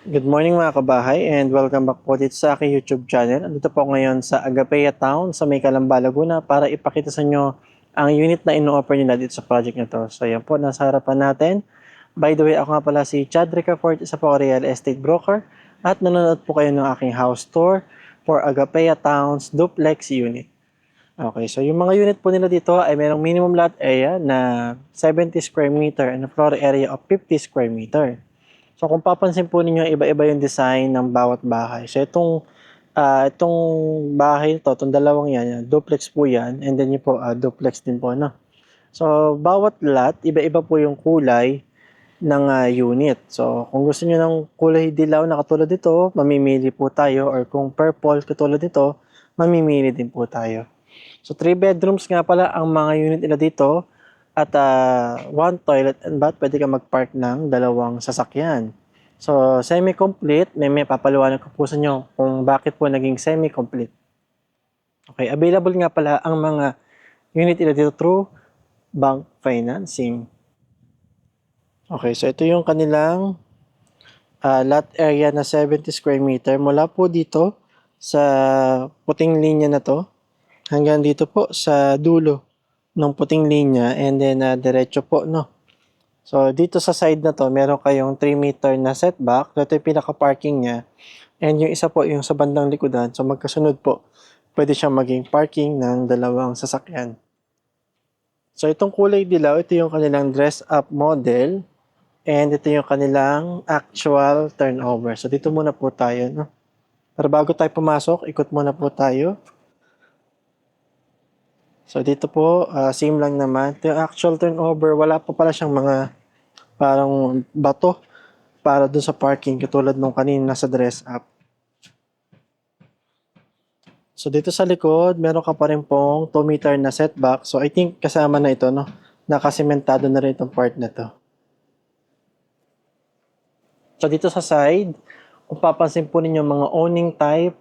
Good morning mga kabahay and welcome back po dito sa aking YouTube channel. Andito po ngayon sa Agapea Town sa May Calamba, Laguna para ipakita sa inyo ang unit na ino-offer nila dito sa project na to. So yan po, nasa harapan natin. By the way, ako nga pala si Chad Ricafort, isa po real estate broker at nanonood po kayo ng aking house tour for Agapea Town's duplex unit. Okay, so yung mga unit po nila dito ay mayroong minimum lot area na 70 square meter and a floor area of 50 square meter. So kung papansin po ninyo, iba-iba yung design ng bawat bahay. So itong bahay to, itong dalawang yan, duplex po yan, and then yung po duplex din po, no? So bawat lot, iba-iba po yung kulay ng unit. So kung gusto niyo ng kulay dilaw na katulad nito, mamimili po tayo, or kung purple katulad nito, mamimili din po tayo. So 3 bedrooms nga pala ang mga unit nila dito. At one toilet and bath, pwede ka mag-park ng dalawang sasakyan. So, semi-complete, may papaliwanag ko po sa inyo kung bakit po naging semi-complete. Okay, available nga pala ang mga unit nila dito through bank financing. Okay, so ito yung kanilang lot area na 70 square meter. Mula po dito sa puting linya na to, hanggang dito po sa dulo ng puting linya, and then diretso po, no? So dito sa side na to, meron kayong 3 meter na setback. So ito yung pinaka-parking niya. And yung isa po yung sa bandang likodan. So magkasunod po, pwede siyang maging parking ng dalawang sasakyan. So itong kulay dilaw, ito yung kanilang dress up model. And ito yung kanilang actual turnover. So dito muna po tayo, no? Pero bago tayo pumasok, ikot muna po tayo. So dito po, same lang naman. Ito yung actual turnover, wala pa pala siyang mga parang bato para dun sa parking katulad nung kanina sa dress up. So dito sa likod, meron ka pa rin pong 2 meter na setback. So I think kasama na ito, no? Nakasementado na rin itong part na to. So dito sa side, kung papansin po ninyo mga awning type,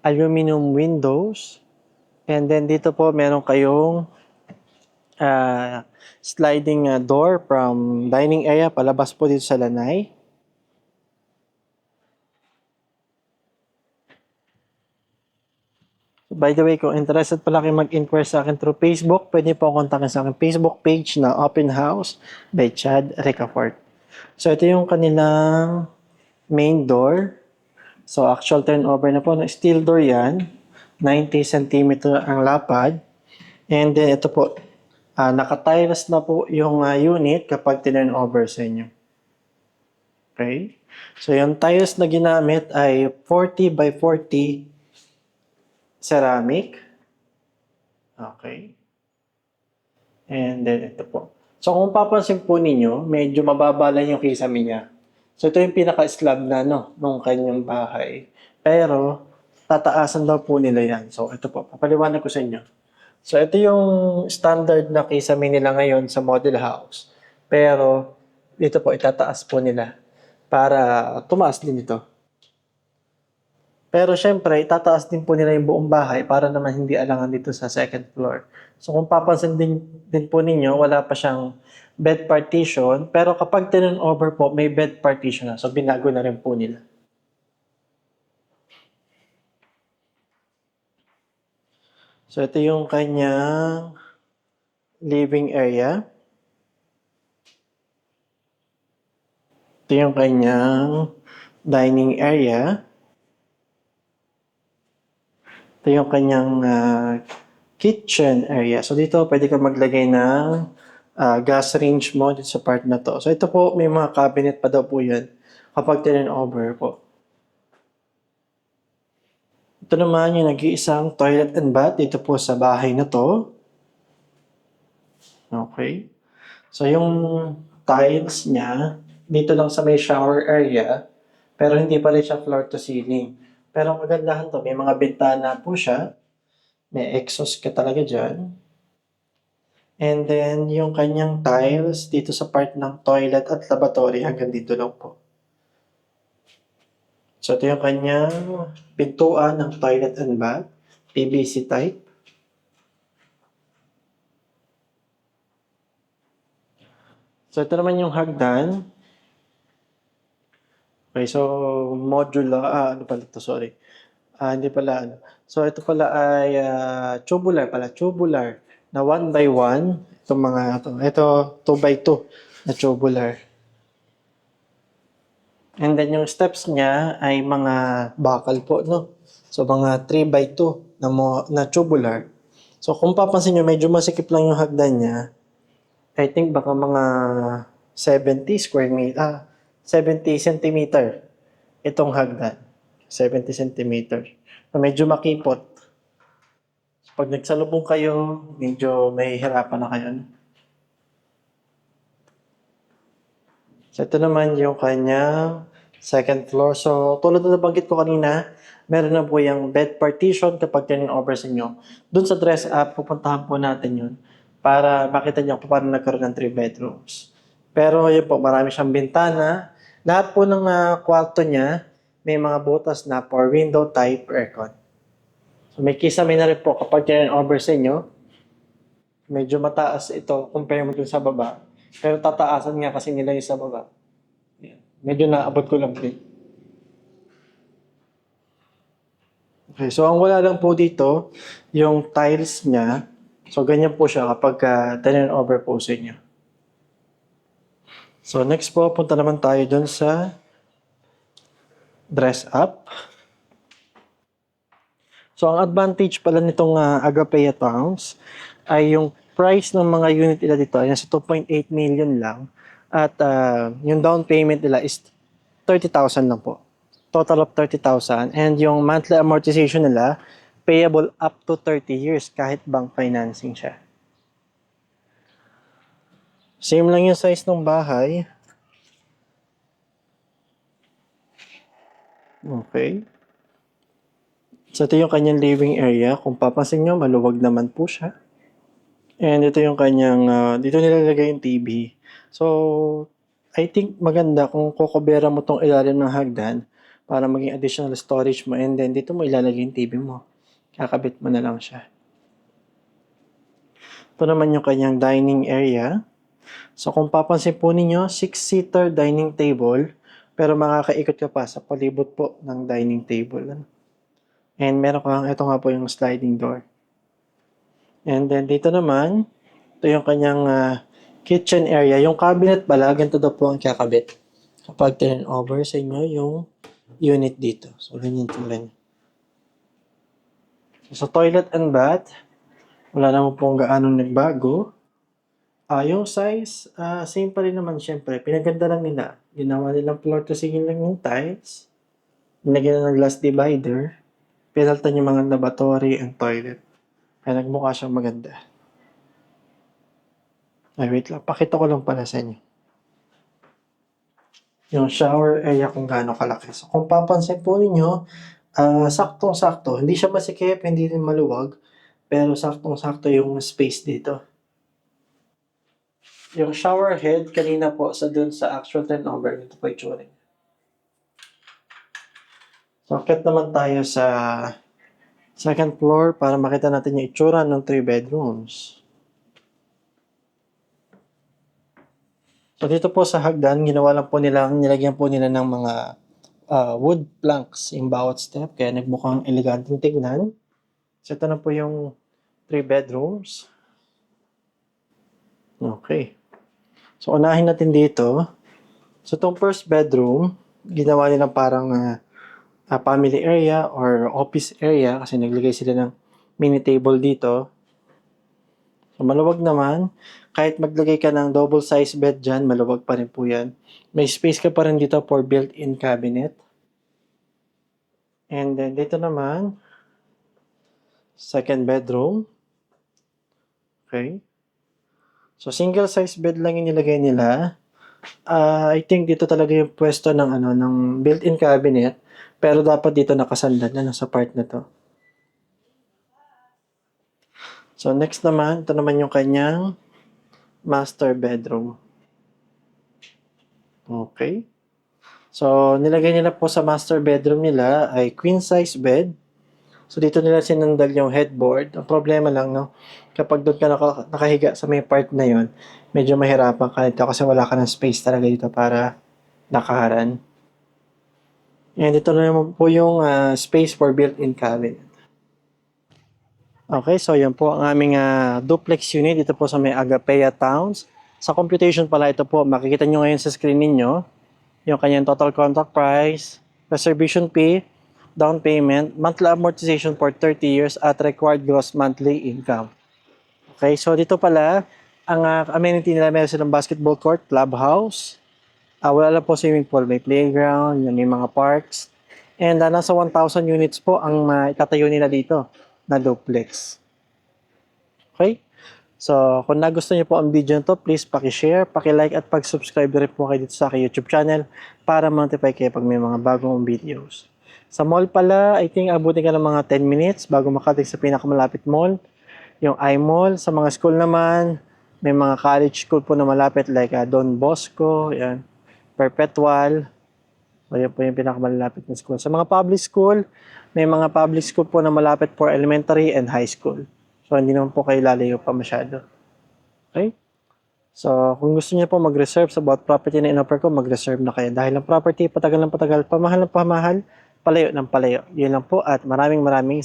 aluminum windows. And then dito po meron kayong sliding door from dining area palabas po dito sa lanay. By the way, kung interested pala kayo mag-inquire sa akin through Facebook, pwede po kontakin sa akin Facebook page na Open House by Chad Ricafort. So ito yung kanilang main door. So actual turnover na po, steel door yan. 90 cm ang lapad. And then ito po, naka-tiles na po yung unit kapag tinurn over sa inyo. Okay? So yung tiles na ginamit ay 40 by 40 ceramic. Okay. And then ito po. So kung papansin po ninyo, medyo mababa lang yung kisame niya. So ito yung pinaka-slab na nung kanyang bahay. Pero tataasan daw po nila yan. So ito po, papaliwanag ko sa inyo. So ito yung standard na kisame nila ngayon sa model house. Pero dito po itataas po nila para tumaas din ito. Pero syempre, itataas din po nila yung buong bahay para naman hindi alangan dito sa second floor. So kung papansin din po ninyo, wala pa siyang bed partition. Pero kapag turn over po, may bed partition na. So binago na rin po nila. So ito yung kanyang living area. Ito yung kanyang dining area. Ito yung kanyang kitchen area. So dito pwede ka maglagay ng gas range mo dito sa part na to. So ito po, may mga cabinet pa daw po yan kapag turn over po. Ito naman yung nag-iisang toilet and bath dito po sa bahay na to. Okay. So yung tiles niya, dito lang sa may shower area, pero hindi pa rin siya floor to ceiling. Pero ang kagandahan to, may mga bintana po siya. May exhaust ka talaga dyan. And then, yung kanyang tiles dito sa part ng toilet at lavatory hanggang dito lang po. So, ito yung kanyang pintuan ng toilet and bath. PVC type. So, ito naman yung hagdan. Okay, so modular, ano pala 'to, sorry. Hindi pala ano. So ito pala ay, tubular pala, tubular na 1 by 1 itong mga 'to. Ito 2 by 2 na tubular. And then yung steps niya ay mga bakal po, no? So mga 3 by 2 na tubular. So kung papansin niyo medyo masikip lang yung hagdan niya. I think baka mga 70 centimeter itong hagdan. 70 centimeter. So medyo makipot. Pag nagsalubong kayo, medyo mahihirapan na kayo. So ito naman yung kanyang second floor. So tulad na nabanggit ko kanina, meron na po yung bed partition kapag turn-over sa inyo. Doon sa dress up, pupuntahan po natin yun para makita nyo kung paano nagkaroon ng 3 bedrooms. Pero yun po, marami siyang bintana. Lahat po ng kwarto niya, may mga butas na for window type aircon. So may kisame na rin po kapag turn-over sa inyo. Medyo mataas ito compare mo dun sa baba. Pero tataasan nga kasi nila yung sa baba. Yan. Medyo naabot ko lang din. Okay, so ang wala lang po dito, yung tiles niya. So ganyan po siya kapag turn over po sa inyo. So next po, punta naman tayo dun sa dress up. So ang advantage pala nitong Agapea Towns ay yung price ng mga unit nila dito ay nasa 2.8 million lang at yung down payment nila is 30,000 lang po. Total of 30,000 and yung monthly amortization nila payable up to 30 years kahit bank financing siya. Same lang yung size ng bahay. Okay. So ito yung kanyang living area. Kung papansin nyo, maluwag naman po siya. And ito yung kanyang, dito nilalagay yung TV. So, I think maganda kung kukubera mo tong ilalim ng hagdan para maging additional storage mo. And then, dito mo ilalagay yung TV mo. Kakabit mo na lang siya. Ito naman yung kanyang dining area. So, kung papansin po ninyo, 6-seater dining table. Pero makakaikot ka pa sa palibot po ng dining table. And meron kang, ito nga po yung sliding door. And then dito naman, ito yung kanyang kitchen area. Yung cabinet pala, ganito daw po ang kakabit. Kapag turn over sa inyo yung unit dito. So, ganyan tulad. So, toilet and bath, wala naman pong gaano nagbago. Yung size, same pa rin naman syempre. Pinaganda lang nila. Ginawa nilang floor to ceiling lang yung tiles. Nilagyan na ng glass divider. Pinaltan yung mga lavatory and toilet. Kaya nagmukha siyang maganda. Ay, wait lang. Pakita ko lang pala sa inyo. Yung shower area kung gaano kalaki. So, kung papansin po ninyo, saktong-sakto. Hindi siya masikip, hindi rin maluwag. Pero saktong-sakto yung space dito. Yung shower head, kanina po sa dun sa actual turnover, ito po itsura. So, akit naman tayo sa second floor para makita natin yung itsura ng 3 bedrooms. So, dito po sa hagdan, ginawa lang po nilang, nilagyan po nila ng mga wood planks yung bawat step. Kaya nagmukhang eleganteng tignan. So, ito na po yung 3 bedrooms. Okay. So, unahin natin dito. So, itong first bedroom, ginawa nilang parang family area or office area kasi naglagay sila ng mini table dito. So, maluwag naman. Kahit maglagay ka ng double size bed dyan, maluwag pa rin po yan. May space ka pa rin dito for built-in cabinet. And then, dito naman, second bedroom. Okay. So, single size bed lang yung nilagay nila. I think dito talaga yung pwesto ng ng built-in cabinet. Pero dapat dito nakasandal na sa part na to. So, next naman, ito naman yung kanyang master bedroom. Okay. So, nilagay nila po sa master bedroom nila ay queen size bed. So, dito nila sinandal yung headboard. Ang problema lang, no, kapag doon ka nakahiga sa may part na yon, medyo mahirapan ka nito kasi wala ka ng space talaga dito para nakaharan. And ito na naman po yung space for built-in cabinet. Okay, so yan po ang aming duplex unit dito po sa may Agapea Towns. Sa computation pala ito po, makikita nyo ngayon sa screen ninyo yung kanyang total contract price, reservation fee, down payment, monthly amortization for 30 years at required gross monthly income. Okay, so dito pala, ang amenity nila, meron silang basketball court, clubhouse, wala lang po swimming pool, may playground, may mga parks, and nasa 1,000 units po ang itatayo nila dito na duplex. Okay? So, kung nagustuhan niyo po ang video nito, please paki-share, paki-like at pag-subscribe rin po kayo dito sa aking YouTube channel para ma-notify kayo pag may mga bagong videos. Sa mall pala, I think abutin ka ng mga 10 minutes bago makarating sa pinakamalapit mall. Yung I-Mall. Sa mga school naman, may mga college school po na malapit like Don Bosco, yan, Perpetual. So, yan po yung pinakamalapit na school. Sa mga public school, may mga public school po na malapit for elementary and high school. So, hindi naman po kayo lalayo pa masyado. Okay? So, kung gusto niyo po mag-reserve sa bawat property na in-offer ko, mag-reserve na kayo. Dahil ang property, patagal ng patagal, pamahal ng pamahal, palayo ng palayo. Yun lang po at maraming salamat.